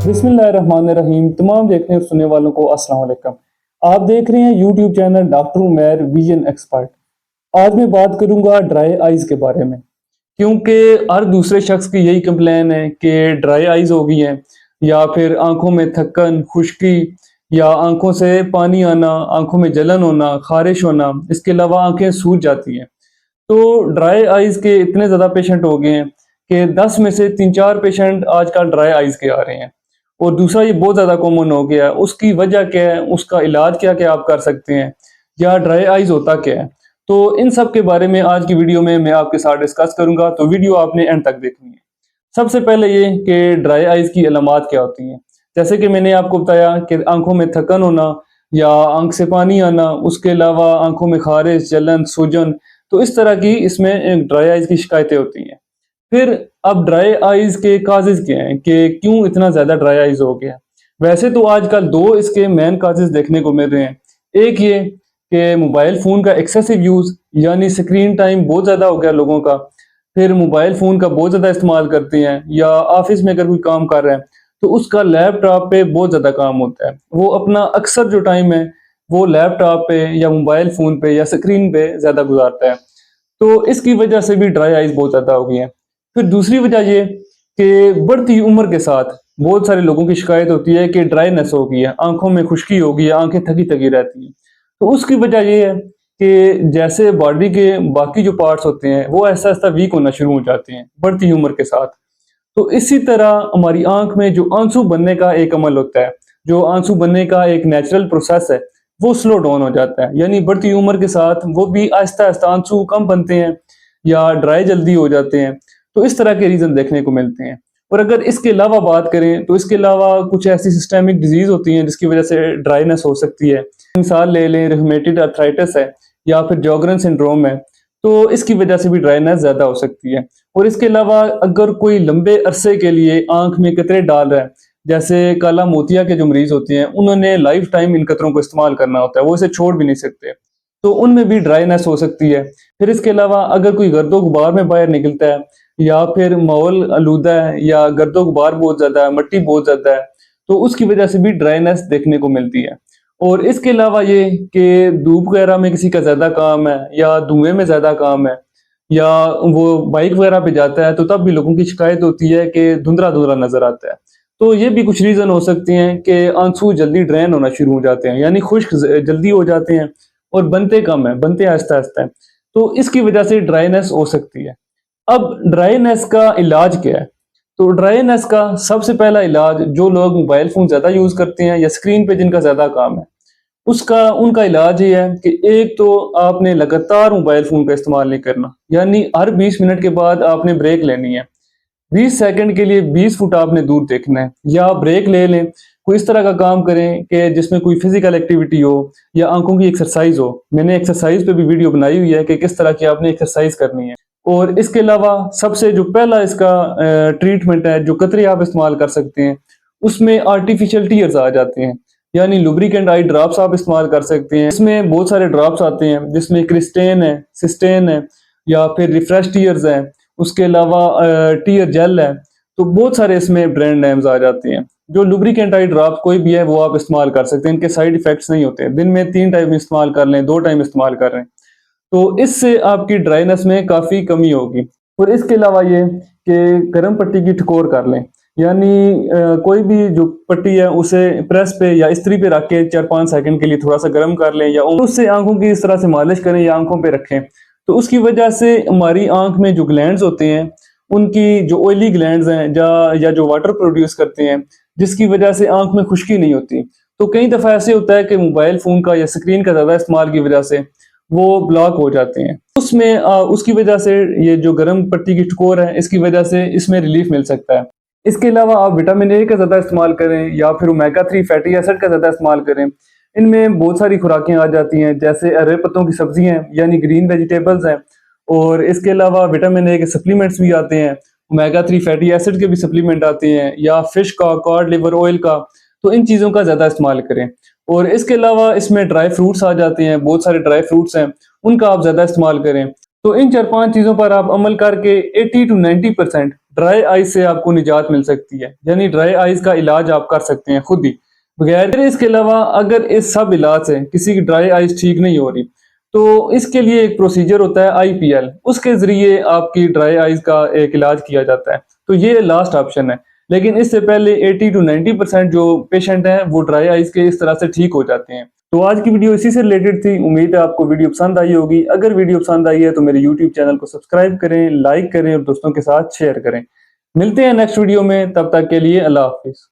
बिस्मिल्लाहिर्रहमानिर्रहीम। तमाम देखने और सुनने वालों को अस्सलाम वालेकुम। आप देख रहे हैं YouTube channel doctor Umair vision expert. आज मैं बात करूंगा ड्राई आइज के बारे में, क्योंकि हर दूसरे शख्स की यही कंप्लेन है कि ड्राई आइज हो गई है, या फिर आंखों में थक्कन, खुश्की, या आंखों से पानी आना, आंखों में जलन होना, खारिश होना, इसके अलावा आंखें सूज जाती हैं। तो ड्राई आइज के इतने ज़्यादा पेशेंट हो गए हैं कि 10 में से 3-4 पेशेंट आजकल ड्राई आइज के आ रहे हैं। और दूसरा, ये बहुत ज़्यादा कॉमन हो गया है। उसकी वजह क्या है, उसका इलाज क्या क्या आप कर सकते हैं, या ड्राई आइज होता क्या है, तो इन सब के बारे में आज की वीडियो में मैं आपके साथ डिस्कस करूंगा। तो वीडियो आपने एंड तक देखनी है। सबसे पहले ये कि ड्राई आइज की अलामात क्या होती हैं। जैसे कि मैंने आपको बताया कि आंखों में थकन होना या आंख से पानी आना, उसके अलावा आंखों में खारिश, जलन, सूजन, तो इस तरह की इसमें ड्राई आइज की शिकायतें होती हैं। फिर अब ड्राई आइज के काजेज क्या हैं, कि क्यों इतना ज्यादा ड्राई आइज हो गया। वैसे तो आजकल दो इसके मेन काजेज देखने को मिल रहे हैं। एक ये कि मोबाइल फोन का एक्सेसिव यूज, यानी स्क्रीन टाइम बहुत ज्यादा हो गया लोगों का। फिर मोबाइल फोन का बहुत ज्यादा इस्तेमाल करते हैं, या ऑफिस में अगर कोई काम कर रहे हैं तो उसका लैपटॉप पे बहुत ज्यादा काम होता है। वो अपना अक्सर जो टाइम है वो लैपटॉप पे या मोबाइल फोन पे या स्क्रीन पे ज्यादा गुजारता है। तो इसकी वजह से भी ड्राई आइज बहुत ज्यादा हो गई है। फिर दूसरी वजह ये कि बढ़ती उम्र के साथ बहुत सारे लोगों की शिकायत होती है कि ड्राइनेस हो गई है, आंखों में खुश्की हो गई है, आंखें थकी थकी रहती हैं। तो उसकी वजह ये है कि जैसे बॉडी के बाकी जो पार्ट्स होते हैं वो ऐसा ऐसा वीक होना शुरू हो जाते हैं बढ़ती उम्र के साथ। तो इसी तरह हमारी आंख में जो आंसू बनने का एक अमल होता है, जो आंसू बनने का एक नेचुरल प्रोसेस है, वो स्लो डाउन हो जाता है। यानी बढ़ती उम्र के साथ वो भी आहिस्ता आहिस्ता आंसू कम बनते हैं या ड्राई जल्दी हो जाते हैं। तो इस तरह के रीजन देखने को मिलते हैं। और अगर इसके अलावा बात करें तो इसके अलावा कुछ ऐसी सिस्टेमिक डिजीज होती हैं जिसकी वजह से ड्राइनेस हो सकती है। मिसाल ले लें, रूमेटॉइड अर्थराइटिस है या फिर जॉगरन सिंड्रोम है, तो इसकी वजह से भी ड्राइनेस ज्यादा हो सकती है। और इसके अलावा अगर कोई लंबे अरसे के लिए आंख में कतरे डाल रहा है, जैसे काला मोतिया के जो मरीज होते हैं, उन्होंने लाइफ टाइम इन कतरों को इस्तेमाल करना होता है, वो इसे छोड़ भी नहीं सकते, तो उनमें भी ड्राइनेस हो सकती है। फिर इसके अलावा अगर कोई गर्दो गुबार में बाहर निकलता है, या फिर माहौल आलूदा है, या गर्दो गुबार बहुत ज्यादा है, मिट्टी बहुत ज्यादा है, तो उसकी वजह से भी ड्राइनेस देखने को मिलती है। और इसके अलावा ये कि धूप वगैरह में किसी का ज्यादा काम है, या धुएं में ज्यादा काम है, या वो बाइक वगैरह पे जाता है, तो तब भी लोगों की शिकायत होती है कि धुंधला धुंधला नजर आता है। तो ये भी कुछ रीजन हो सकते हैं कि आंसू जल्दी ड्रेन होना शुरू हो जाते हैं, यानी खुश्क जल्दी हो जाते हैं और बनते कम है, बनते आहिस्ता आहिस्ता है। तो इसकी वजह से ड्राइनेस हो सकती है। अब ड्राइनेस का इलाज क्या है। तो ड्राइनेस का सबसे पहला इलाज, जो लोग मोबाइल फोन ज्यादा यूज करते हैं या स्क्रीन पे जिनका ज्यादा काम है, उसका उनका इलाज ये है कि एक तो आपने लगातार मोबाइल फोन का इस्तेमाल नहीं करना, यानी हर 20 मिनट के बाद आपने ब्रेक लेनी है। 20 सेकंड के लिए 20 फुट आपने दूर देखना है, या ब्रेक ले लें। कोई इस तरह का काम करें कि जिसमें कोई फिजिकल एक्टिविटी हो या आंखों की एक्सरसाइज हो। मैंने एक्सरसाइज पे भी वीडियो बनाई हुई है कि किस तरह की आपने एक्सरसाइज करनी है। और इसके अलावा सबसे जो पहला इसका ट्रीटमेंट है, जो कतरे आप इस्तेमाल कर सकते हैं, उसमें आर्टिफिशियल टीयर्स आ जाते हैं, यानी लुब्रिकेंट आई ड्रॉप्स आप इस्तेमाल कर सकते हैं। इसमें बहुत सारे ड्रॉप्स आते हैं, जिसमें क्रिस्टेन है, सिस्टेन है, या फिर रिफ्रेश टीयर्स है, उसके अलावा टीयर जेल है। तो बहुत सारे इसमें ब्रांड नेम्स आ जाते हैं। जो लुब्रिकेंट आई ड्रॉप कोई भी है वो आप इस्तेमाल कर सकते हैं, इनके साइड इफेक्ट्स नहीं होते। दिन में 3 टाइम इस्तेमाल कर लें, 2 टाइम इस्तेमाल कर रहे हैं, तो इससे आपकी ड्राइनेस में काफी कमी होगी। और इसके अलावा ये कि गर्म पट्टी की ठिकोर कर लें, यानी कोई भी जो पट्टी है उसे प्रेस पे या इस्त्री पे रख के 4-5 सेकंड के लिए थोड़ा सा गर्म कर लें, या उससे आंखों की इस तरह से मालिश करें या आंखों पे रखें। तो उसकी वजह से हमारी आंख में जो ग्लैंड्स होते हैं, उनकी जो ऑयली ग्लैंड्स हैं या जो वाटर प्रोड्यूस करते हैं, जिसकी वजह से आंख में खुश्की नहीं होती। तो कई दफा ऐसे होता है कि मोबाइल फोन का या स्क्रीन का ज्यादा इस्तेमाल की वजह से वो ब्लॉक हो जाते हैं। उसमें उसकी वजह से ये जो गर्म पट्टी की ठिकोर है, इसकी वजह से इसमें रिलीफ मिल सकता है। इसके अलावा आप विटामिन ए का ज्यादा इस्तेमाल करें, या फिर ओमेगा 3 फैटी एसिड का ज्यादा इस्तेमाल करें। इनमें बहुत सारी खुराकें आ जाती हैं, जैसे हरे पत्तों की सब्जियां यानी ग्रीन वेजिटेबल्स हैं। और इसके अलावा विटामिन ए के सप्लीमेंट्स भी आते हैं, ओमेगा 3 फैटी एसिड के भी सप्लीमेंट आते हैं, या फिश का, कॉड लिवर ऑयल का। तो इन चीज़ों का ज़्यादा इस्तेमाल करें। और इसके अलावा इसमें ड्राई फ्रूट्स आ जाते हैं, बहुत सारे ड्राई फ्रूट्स हैं, उनका आप ज़्यादा इस्तेमाल करें। तो इन 4-5 चीज़ों पर आप अमल करके 80 to 90% ड्राई आइज से आपको निजात मिल सकती है, यानी ड्राई आइज का इलाज आप कर सकते हैं खुद ही बगैर। फिर इसके अलावा अगर इस सब इलाज से किसी की ड्राई आइज ठीक नहीं हो रही तो इसके लिए एक प्रोसीजर होता है IPL, उसके जरिए आपकी ड्राई आइज का एक इलाज किया जाता है। तो ये लास्ट ऑप्शन है, लेकिन इससे पहले 80 to 90% जो पेशेंट हैं वो ड्राई आइज के इस तरह से ठीक हो जाते हैं। तो आज की वीडियो इसी से रिलेटेड थी। उम्मीद है आपको वीडियो पसंद आई होगी। अगर वीडियो पसंद आई है तो मेरे YouTube चैनल को सब्सक्राइब करें, लाइक करें और दोस्तों के साथ शेयर करें। मिलते हैं नेक्स्ट वीडियो में, तब तक के लिए अल्लाह हाफिज।